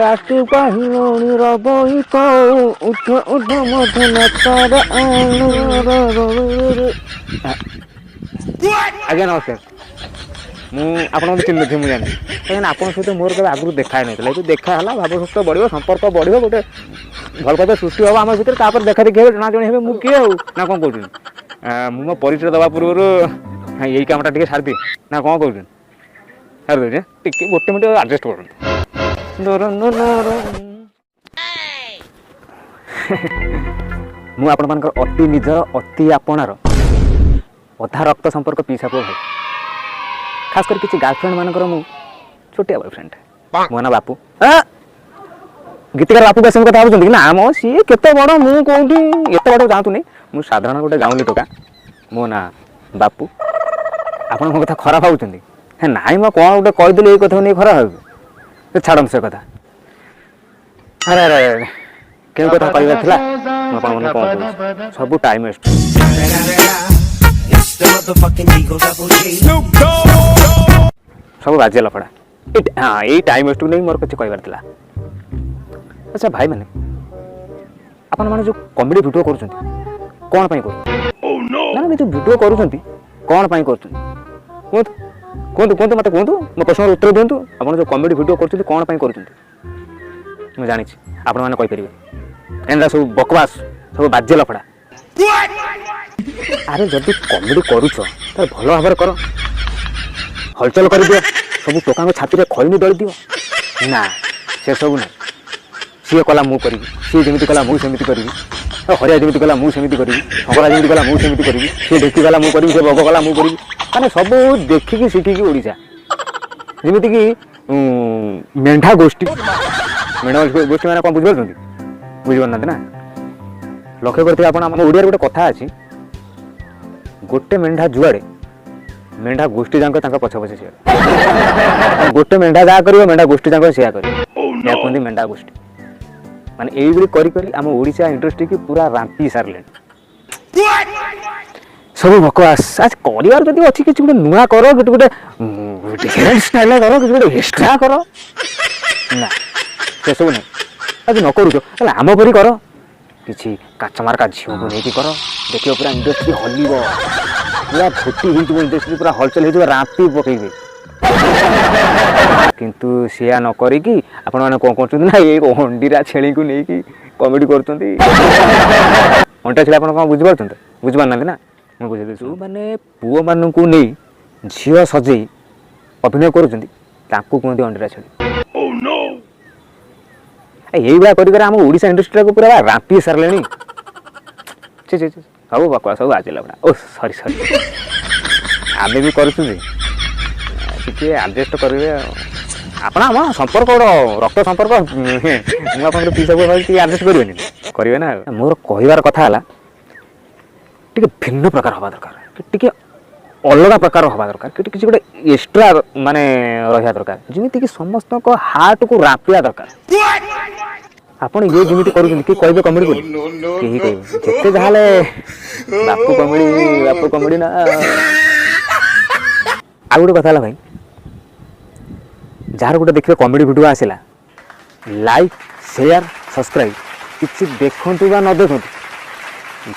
ରାତି ପାହିଲଣି ରବଇତ ଉଠ ଉଠ ମଧୁନ ତାର ଆଜ୍ଞା ନମସ୍କାର। ମୁଁ ଆପଣଙ୍କୁ ଚିହ୍ନିନଥିଲି, ମୁଁ ଜାଣିଛି କାହିଁକିନା ଆପଣଙ୍କ ସହିତ ମୋର କେବେ ଆଗରୁ ଦେଖା ହେଇନଥିଲା। ଏଠୁ ଦେଖା ହେଲା, ଭାବସୂକ୍ତ ବଢ଼ିବ, ସମ୍ପର୍କ ବଢ଼ିବ, ଗୋଟେ ଭଲ କଥା ସୃଷ୍ଟି ହେବ ଆମ ଭିତରେ, ତାପରେ ଦେଖା ଦେଖି ହେବେ, ଜଣାଜଣି ହେବେ ମୁଁ କିଏ ଆଉ ନା କ'ଣ କହୁଛନ୍ତି। ମୁଁ ମୋ ପରିଚୟ ଦେବା ପୂର୍ବରୁ ଏଇ କାମଟା ଟିକେ ସାରିଦିଏ ନା କ'ଣ କହୁଛନ୍ତି? ସାରିଦେଉଛି, ଟିକେ ଗୋଟେ ମିନିଟ୍ ଆଡ଼ଜଷ୍ଟ କରନ୍ତୁ। ମୁଁ ଆପଣମାନଙ୍କର ଅତି ନିଜର, ଅତି ଆପଣାର, ଅଧା ରକ୍ତ ସମ୍ପର୍କ ପିଇସା ପୁଅ ଭାଇ। ଖାସ୍ କରି କିଛି ଗାର୍ଲଫ୍ରେଣ୍ଡ ମାନଙ୍କର ମୁଁ ଛୋଟିଆ ବୟଫ୍ରେଣ୍ଡ। ମୋ ନାଁ ବାପୁ। ଗୀତିକାର ବାପୁ ବେଶୀ କଥା ଭାବୁଛନ୍ତି କି ନା ମ ସିଏ କେତେ ବଡ଼, ମୁଁ କେଉଁଠି ଏତେ ବଡ଼ ଯାଆନ୍ତୁନି। ମୁଁ ସାଧାରଣ ଗୋଟେ ଗାଉଁଲି ଟୋକା, ମୋ ନାଁ ବାପୁ। ଆପଣ ମୋ କଥା ଖରାପ ଭାବୁଛନ୍ତି? ହେ ନାଇଁ ମୁଁ କ'ଣ ଗୋଟେ କହିଦେଲି ଏଇ କଥାକୁ ନେଇ ଖରାପ ଭାବିବି? ଛାଡ଼ନ୍ତୁ ସେ କଥା। ଆରେ ଆରେ ଆରେ କେଉଁ କଥା କହିବାର ଥିଲା ମୁଁ ଆପଣମାନଙ୍କୁ କ'ଣ କହୁଛି, ସବୁ ଟାଇମ୍ ୱେଷ୍ଟ। ସବୁ ବାଜିଆ ଲଫଡ଼ା। ହଁ ଏଇ ଟାଇମ୍ ୱେଷ୍ଟକୁ ନେଇ ମୋର କିଛି କହିବାର ଥିଲା। ଆଚ୍ଛା ଭାଇମାନେ, ଆପଣମାନେ ଯେଉଁ କମେଡ଼ି ଭିଡ଼ିଓ କରୁଛନ୍ତି କ'ଣ ପାଇଁ କରୁଛନ୍ତି? ନା ନା ଯେଉଁ ଭିଡ଼ିଓ କରୁଛନ୍ତି କ'ଣ ପାଇଁ କରୁଛନ୍ତି କୁହନ୍ତୁ କୁହନ୍ତୁ କୁହନ୍ତୁ ମୋତେ କୁହନ୍ତୁ, ମୋ ପ୍ରଶ୍ନର ଉତ୍ତର ଦିଅନ୍ତୁ। ଆପଣ ଯେଉଁ କମେଡ଼ି ଭିଡ଼ିଓ କରୁଛନ୍ତି କ'ଣ ପାଇଁ କରୁଛନ୍ତି? ମୁଁ ଜାଣିଛି ଆପଣମାନେ କହିପାରିବେ ଏନ୍ତା ସବୁ ବକବାସ, ସବୁ ବାଜ୍ୟ ଲଫଡ଼ା। ଆରେ ଯଦି କମେଡ଼ି କରୁଛ ତାହେଲେ ଭଲ ଭାବରେ କର, ହଲଚଲ କରିଦିଅ, ସବୁ ଟୋକାଙ୍କ ଛାତିରେ ଖଇନି ଦଳିଦିଅ। ନା ସେସବୁ ନାହିଁ। ସିଏ କଲା ମୁଁ କରିବି, ସିଏ ଯେମିତି କଲା ମୁଁ ସେମିତି କରିବି, ହରିଆ ଯେମିତି କଲା ମୁଁ ସେମିତି କରିବି, ଶଙ୍କରା ଯେମିତି କଲା ମୁଁ ସେମିତି କରିବି, ସିଏ ଢେକି କଲା ମୁଁ କରିବି, ସେ ବଗ କଲା ମୁଁ କରିବି। ମାନେ ସବୁ ଦେଖିକି ଶିଖିକି ଓଡ଼ିଶା। ଯେମିତିକି ମେଣ୍ଢା ଗୋଷ୍ଠୀ। ମେଣ୍ଢା ଗୋଷ୍ଠୀ ମାନେ କ'ଣ ବୁଝିପାରୁଛନ୍ତି? ବୁଝିପାରୁନାହାନ୍ତି ନା? ଲକ୍ଷ୍ୟ କରିଥିବେ ଆପଣ, ଆମ ଓଡ଼ିଆରେ ଗୋଟେ କଥା ଅଛି, ଗୋଟେ ମେଣ୍ଢା ଯୁଆଡ଼େ ମେଣ୍ଢା ଗୋଷ୍ଠୀ ଯାକ ତାଙ୍କ ପଛ ପଛେ ସିଆଡ଼େ। ଗୋଟେ ମେଣ୍ଢା ଯାହା କରିବ ମେଣ୍ଢା ଗୋଷ୍ଠୀ ଯାକ ସେୟା କରିବ। ଏହା କୁହନ୍ତି ମେଣ୍ଢା ଗୋଷ୍ଠୀ। ମାନେ ଏଇଭଳି କରି କରି ଆମ ଓଡ଼ିଶା ଇଣ୍ଡଷ୍ଟ୍ରିକି ପୁରା ରାମ୍ପି ସାରିଲେଣି। ସବୁ ବକବାସ। ଆଚ୍ଛା କରିବାର ଯଦି ଅଛି କିଛି ଗୋଟେ ନୂଆ କର, କିଛି ଗୋଟେ ଡିଫରେଣ୍ଟ ଷ୍ଟାଇଲ୍ କର, କିଛି ଗୋଟେ ଏକ୍ସଟ୍ରା କର। ନା ସେସବୁ ନାହିଁ। ଯଦି ନ କରୁଛ ତାହେଲେ ଆମ ପରି କର, କିଛି କାଚମାର୍କା ଝିଅକୁ ନେଇକି କର, ଦେଖିବ ପୁରା ଇଣ୍ଡଷ୍ଟ୍ରି ହଲିବ, ପୁରା ଫୁଟି ହେଇଯିବ ଇଣ୍ଡଷ୍ଟ୍ରି, ପୁରା ହଲଚଲ ହେଇଯିବ, ରାମ୍ପି ପକେଇବେ। କିନ୍ତୁ ସେୟା ନ କରିକି ଆପଣମାନେ କ'ଣ କରୁଛନ୍ତି ନା ଏଇ ଅଣ୍ଡିରା ଛେଳିଙ୍କୁ ନେଇକି କମେଡ଼ି କରୁଛନ୍ତି। ଅଣ୍ଡିରା ଛେଳି ଆପଣ କ'ଣ ବୁଝିପାରୁଛନ୍ତି? ବୁଝିପାରୁନାହାନ୍ତି ନା? ମୁଁ ବୁଝେଇଦେଉଛି। ଯେଉଁମାନେ ପୁଅମାନଙ୍କୁ ନେଇ ଝିଅ ସଜେଇ ଅଭିନୟ କରୁଛନ୍ତି ତାଙ୍କୁ କୁହନ୍ତି ଅଣ୍ଡିରା ଛେଳି। ଏଇଭଳିଆ କରିକି ଆମ ଓଡ଼ିଶା ଇଣ୍ଡଷ୍ଟ୍ରିଟାକୁ ପୁରା ରାମ୍ପି ସାରିଲେଣି। ସବୁ ବକବାସ, ସବୁ ବାଜିଲା ପୁରା। ଓ ସରି ସରି, ଆମେ ବି କରୁଛୁ ଯେ, ଟିକେ ଆଡ଼ଜଷ୍ଟ କରିବେ ଆଉ। ଆପଣ ଆମ ସମ୍ପର୍କ ଗୋଟେ ରକ୍ତ ସମ୍ପର୍କ, ମୁଁ ଆପଣଙ୍କର ପିଇସା ପୁଅ ଭାଇ, ଟିକେ ଆଡ଼ଜଷ୍ଟ କରିବେନି? କରିବେ ନା। ମୋର କହିବାର କଥା ହେଲା ଟିକେ ଭିନ୍ନ ପ୍ରକାର ହେବା ଦରକାର, ଟିକେ ଅଲଗା ପ୍ରକାର ହେବା ଦରକାର, କିଛି ଗୋଟେ ଏକ୍ସଟ୍ରା ମାନେ ରହିବା ଦରକାର, ଯେମିତିକି ସମସ୍ତଙ୍କ ହାର୍ଟକୁ ରାମ୍ପିବା ଦରକାର। ଆପଣ ଇଏ ଯେମିତି କରୁଛନ୍ତି କିଏ କହିବେ କମେଡ଼ି ବୋଲି? କେହି କହିବେ। ଯେତେ ଯାହା ହେଲେ ବାପୁ କମେଡ଼ି ନା। ଆଉ ଗୋଟେ କଥା ହେଲା ଭାଇ, ଯାହାର ଗୋଟେ ଦେଖିବେ କମେଡ଼ି ଭିଡ଼ିଓ ଆସିଲା, ଲାଇକ୍ ସେୟାର ସବସ୍କ୍ରାଇବ୍ କିଛି ଦେଖନ୍ତୁ ବା ନ ଦେଖନ୍ତୁ,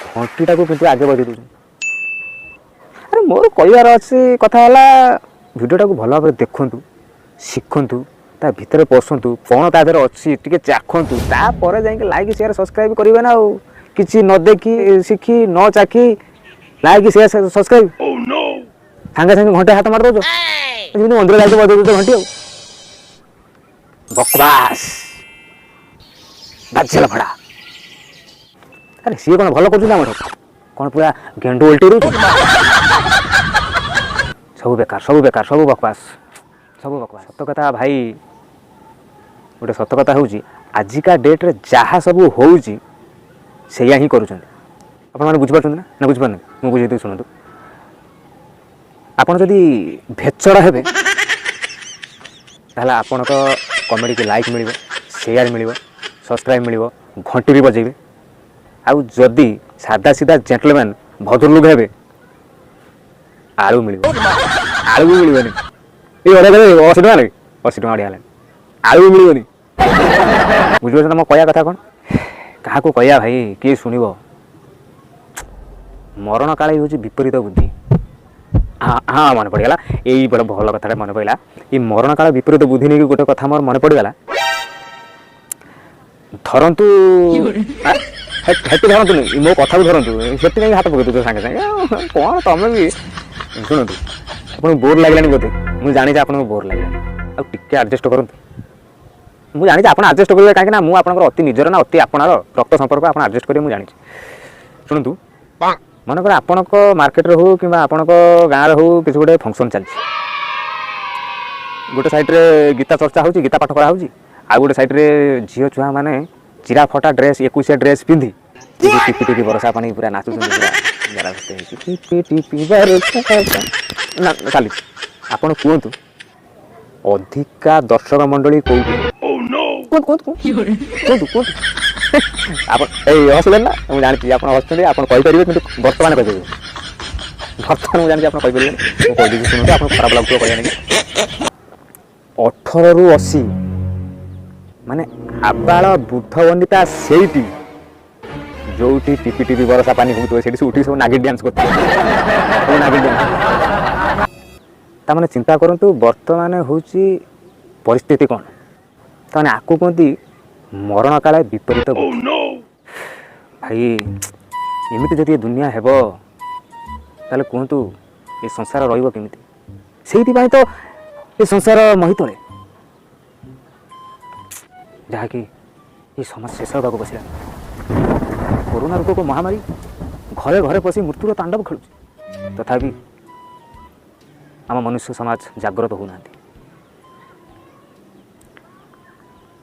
ଘଣ୍ଟିଟାକୁ କିନ୍ତୁ ଆଗେ ବଜେଇ ଦେଉଛନ୍ତି। ଆରେ ମୋର କହିବାର ଅଛି କଥା ହେଲା, ଭିଡ଼ିଓଟାକୁ ଭଲ ଭାବରେ ଦେଖନ୍ତୁ, ଶିଖନ୍ତୁ, ତା ଭିତରେ ପଶନ୍ତୁ, କ'ଣ ତା ଦେହରେ ଅଛି ଟିକେ ଚାଖନ୍ତୁ, ତାପରେ ଯାଇକି ଲାଇକ୍ ସେୟାର ସବସ୍କ୍ରାଇବ୍ କରିବେ ନା। ଆଉ କିଛି ନ ଦେଖି ଶିଖି ନ ଚାଖି ଲାଇକ୍ ସେୟାର ସବସ୍କ୍ରାଇବ୍ ସାଙ୍ଗେ ସାଙ୍ଗେ ଘଣ୍ଟେ ହାତ ମାରି ଦେଉଛ, ଯେମିତି ମନ୍ଦିର ଯାଇକି ବଜେଇ ଦେଉଛ ଘଣ୍ଟି। ଆଉ ବକବାସ, ବାଜିଲା ଲଫଡ଼ା। ଆରେ ସିଏ କ'ଣ ଭଲ କରୁଛନ୍ତି ଆମର? କ'ଣ ପୁରା ଗେଣ୍ଡୁ ଓଲଟେଇ ଦେଉଛନ୍ତି? ସବୁ ବେକାର, ସବୁ ବେକାର, ସବୁ ବକବାସ, ସବୁ ବକବାସ। ସତ କଥା ଭାଇ, ଗୋଟେ ସତ କଥା ହେଉଛି ଆଜିକା ଡେଟ୍ରେ ଯାହା ସବୁ ହେଉଛି ସେଇଆ ହିଁ କରୁଛନ୍ତି। ଆପଣମାନେ ବୁଝିପାରୁଛନ୍ତି ନା ବୁଝିପାରୁନାହାନ୍ତି? ମୁଁ ବୁଝେଇ ଦେଉଛି ଶୁଣନ୍ତୁ। ଆପଣ ଯଦି ଭେଚଡ଼ା ହେବେ ତାହେଲେ ଆପଣଙ୍କ କମେଡ଼ିକି ଲାଇକ୍ ମିଳିବ, ସେୟାର ମିଳିବ, ସବସ୍କ୍ରାଇବ୍ ମିଳିବ, ଘଣ୍ଟି ବି ବଜେଇବେ। ଆଉ ଯଦି ସାଧା ସିଧା ଜେଣ୍ଟଲମ୍ୟାନ୍ ଭଦ୍ରଲୋକ ହେବେ, ଆଳୁ ମିଳିବ। ଆଳୁ ବି ମିଳିବନି। ଏଇ ଅଢ଼େଇ 80 ଟଙ୍କା ଲାଗେ, 80 ଟଙ୍କା ଅଢ଼ିଆ ହେଲାଣି, ଆଳୁ ବି ମିଳିବନି। ବୁଝିପାରୁଛ ମୋ କହିବା କଥା କ'ଣ? କାହାକୁ କହିବା ଭାଇ, କିଏ ଶୁଣିବ? ମରଣ କାଳେ ହେଉଛି ବିପରୀତ ବୁଦ୍ଧି। ହଁ ମନେ ପଡ଼ିଗଲା, ଏଇ ବଡ଼ ଭଲ କଥାଟା ମନେ ପଡ଼ିଲା। ଏଇ ମରଣ କାଳ ବିପରୀତ ବୁଦ୍ଧି ନେଇକି ଗୋଟେ କଥା ମୋର ମନେ ପଡ଼ିଗଲା। ଧରନ୍ତୁ ହେଠି ଧରନ୍ତୁନି, ମୋ କଥାକୁ ଧରନ୍ତୁ, ସେଠି ଯାଇକି ହାତ ପକେଇ ଦେଉଛ ସାଙ୍ଗେ ସାଙ୍ଗେ। କ'ଣ ତମେ ବି ଶୁଣନ୍ତୁ, ଆପଣଙ୍କୁ ବୋର୍ ଲାଗିଲାନି ବୋଧେ? ମୁଁ ଜାଣିଛି ଆପଣଙ୍କୁ ବୋର୍ ଲାଗିଲାନି, ଆଉ ଟିକେ ଆଡ଼ଜଷ୍ଟ କରନ୍ତୁ। ମୁଁ ଜାଣିଛି ଆପଣ ଆଡ଼ଜଷ୍ଟ କରିବେ, କାହିଁକିନା ମୁଁ ଆପଣଙ୍କର ଅତି ନିଜର ନା ଅତି ଆପଣାର ରକ୍ତ ସମ୍ପର୍କ, ଆପଣ ଆଡ଼ଜଷ୍ଟ କରିବେ ମୁଁ ଜାଣିଛି। ଶୁଣନ୍ତୁ, ମନେକର ଆପଣଙ୍କ ମାର୍କେଟରେ ହେଉ କିମ୍ବା ଆପଣଙ୍କ ଗାଁରେ ହେଉ କିଛି ଗୋଟେ ଫଙ୍କସନ୍ ଚାଲିଛି। ଗୋଟେ ସାଇଡ଼୍ରେ ଗୀତା ଚର୍ଚ୍ଚା ହେଉଛି, ଗୀତା ପାଠ କରାହେଉଛି, ଆଉ ଗୋଟେ ସାଇଡ଼୍ରେ ଝିଅ ଛୁଆମାନେ ଚିରା ଫଟା ଡ୍ରେସ୍, ଏକୋଇଶିଆ ଡ୍ରେସ୍ ପିନ୍ଧି ଟିପି ଟିପି ବର୍ଷା ପାଣି ପୁରା ନାଚୁଛନ୍ତି, ନା ଚାଲିଛି। ଆପଣ କୁହନ୍ତୁ ଅଧିକା ଦର୍ଶକ ମଣ୍ଡଳୀ କୋଉଠି? କୁହନ୍ତୁ ଆପଣ ଏଇ ହସିଲେନି ନା? ମୁଁ ଜାଣିଛି ଆପଣ ହସୁଛନ୍ତି, ଆପଣ କହିପାରିବେ, କିନ୍ତୁ ବର୍ତ୍ତମାନ କହିପାରିବେ। ବର୍ତ୍ତମାନ ମୁଁ ଜାଣିଛି ଆପଣ କହିପାରିବେନି, ମୁଁ କହିଦେଇଛି। ଶୁଣନ୍ତୁ, ଆପଣ ଖରାପ ଲାଗୁଥିବ କହିବା ନେଇକି। 18ରୁ 80 ମାନେ ଆବାଳ ବୃଦ୍ଧ ବନିତା ସେଇଠି ଯୋଉଠି ଟିପି ଟିପି ବର୍ଷା ପାଣି ହେଉଥିବ, ସେଇଠି ଉଠିକି ସବୁ ନାଗି ଡ୍ୟାନ୍ସ କରୁଥିବେ, ସବୁ ନାଗି ଡ୍ୟାନ୍ସ। ତାମାନେ ଚିନ୍ତା କରନ୍ତୁ ବର୍ତ୍ତମାନ ହେଉଛି ପରିସ୍ଥିତି କ'ଣ? ତାମାନେ ଆକୁ କୁହନ୍ତି ମରଣ କାଳେ ବିପରୀତ ବୁଦ୍ଧି। ଭାଇ ଏମିତି ଯଦି ଏ ଦୁନିଆ ହେବ ତାହେଲେ କୁହନ୍ତୁ ଏ ସଂସାର ରହିବ କେମିତି? ସେଇଥିପାଇଁ ତ ଏ ସଂସାର ମହିତଳେ, ଯାହାକି ଏ ସମାଜ ଶେଷ ହେବାକୁ ବସିଲା। କରୋନା ରୋଗକୁ ମହାମାରୀ ଘରେ ଘରେ ପଶି ମୃତ୍ୟୁର ତାଣ୍ଡବ ଖେଳୁଛି, ତଥାପି ଆମ ମନୁଷ୍ୟ ସମାଜ ଜାଗ୍ରତ ହେଉନାହାନ୍ତି।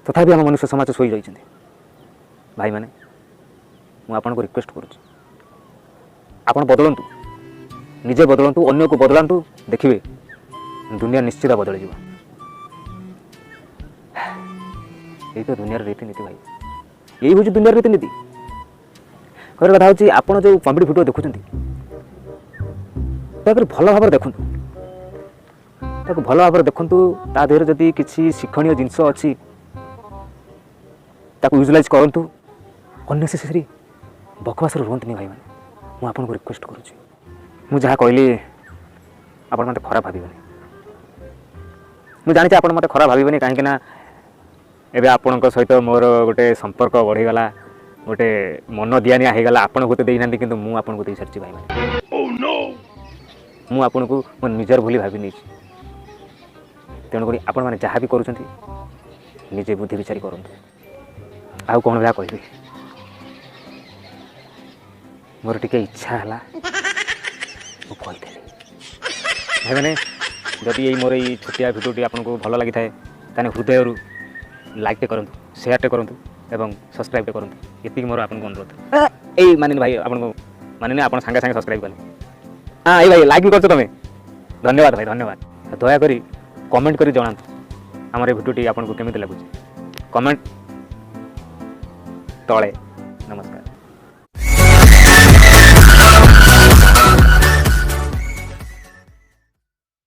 ତଥାପି ଆମ ମନୁଷ୍ୟ ସମାଜ ଶୋଇ ରହିଛନ୍ତି। ଭାଇମାନେ, ମୁଁ ଆପଣଙ୍କୁ ରିକ୍ୱେଷ୍ଟ କରୁଛି, ଆପଣ ବଦଳନ୍ତୁ, ନିଜେ ବଦଳନ୍ତୁ, ଅନ୍ୟକୁ ବଦଳାନ୍ତୁ, ଦେଖିବେ ଦୁନିଆ ନିଶ୍ଚିତ ବଦଳିଯିବ। ଏଇ ତ ଦୁନିଆର ରୀତିନୀତି ଭାଇ, ଏଇ ହେଉଛି ଦୁନିଆର ରୀତିନୀତି। କହିବା କଥା ହେଉଛି ଆପଣ ଯେଉଁ କମେଡ଼ି ଭିଡ଼ିଓ ଦେଖୁଛନ୍ତି ତାକୁ ଭଲ ଭାବରେ ଦେଖନ୍ତୁ, ତାକୁ ଭଲ ଭାବରେ ଦେଖନ୍ତୁ। ତା ଦେହରେ ଯଦି କିଛି ଶିକ୍ଷଣୀୟ ଜିନିଷ ଅଛି ତାକୁ ୟୁଟିଲାଇଜ୍ କରନ୍ତୁ। ଅନ୍ନେସେସରି ବକବାସରେ ରୁହନ୍ତୁନି ଭାଇମାନେ, ମୁଁ ଆପଣଙ୍କୁ ରିକ୍ୱେଷ୍ଟ କରୁଛି। ମୁଁ ଯାହା କହିଲି ଆପଣ ମୋତେ ଖରାପ ଭାବିବେନି, ମୁଁ ଜାଣିଛି ଆପଣ ମୋତେ ଖରାପ ଭାବିବେନି, କାହିଁକିନା ଏବେ ଆପଣଙ୍କ ସହିତ ମୋର ଗୋଟେ ସମ୍ପର୍କ ବଢ଼ିଗଲା, ଗୋଟେ ମନ ଦିଆନିଆ ହେଇଗଲା। ଆପଣ ହୁଏତ ଦେଇନାହାନ୍ତି, କିନ୍ତୁ ମୁଁ ଆପଣଙ୍କୁ ଦେଇସାରିଛି ଭାଇମାନେ। ମୁଁ ଆପଣଙ୍କୁ ମୋ ନିଜର ବୋଲି ଭାବି ନେଇଛି। ତେଣୁକରି ଆପଣମାନେ ଯାହା ବି କରୁଛନ୍ତି ନିଜେ ବୁଦ୍ଧି ବିଚାରି କରନ୍ତୁ। ଆଉ କ'ଣ ଯାହା କହିବି, ମୋର ଟିକେ ଇଚ୍ଛା ହେଲା ମୁଁ କହିଦେଲି। ଭାଇମାନେ, ଯଦି ମୋର ଏଇ ଛୋଟିଆ ଭିଡ଼ିଓଟି ଆପଣଙ୍କୁ ଭଲ ଲାଗିଥାଏ ତାହେଲେ ହୃଦୟରୁ ଲାଇକ୍ଟେ କରନ୍ତୁ, ସେୟାରଟେ କରନ୍ତୁ ଏବଂ ସବସ୍କ୍ରାଇବ୍ଟେ କରନ୍ତୁ। ଏତିକି ମୋର ଆପଣଙ୍କୁ ଅନୁରୋଧ। ଏଇ ମାନିନି ଭାଇ, ଆପଣଙ୍କୁ ମାନିନି, ଆପଣ ସାଙ୍ଗେ ସାଙ୍ଗେ ସବସ୍କ୍ରାଇବ୍ କଲେ। ହଁ ଏଇ ଭାଇ ଲାଇକ୍ ବି କରୁଛ ତମେ, ଧନ୍ୟବାଦ ଭାଇ, ଧନ୍ୟବାଦ। ଦୟାକରି କମେଣ୍ଟ କରି ଜଣାନ୍ତୁ ଆମର ଏ ଭିଡ଼ିଓଟି ଆପଣଙ୍କୁ କେମିତି ଲାଗୁଛି। କମେଣ୍ଟ ତଳେ। ନମସ୍କାର।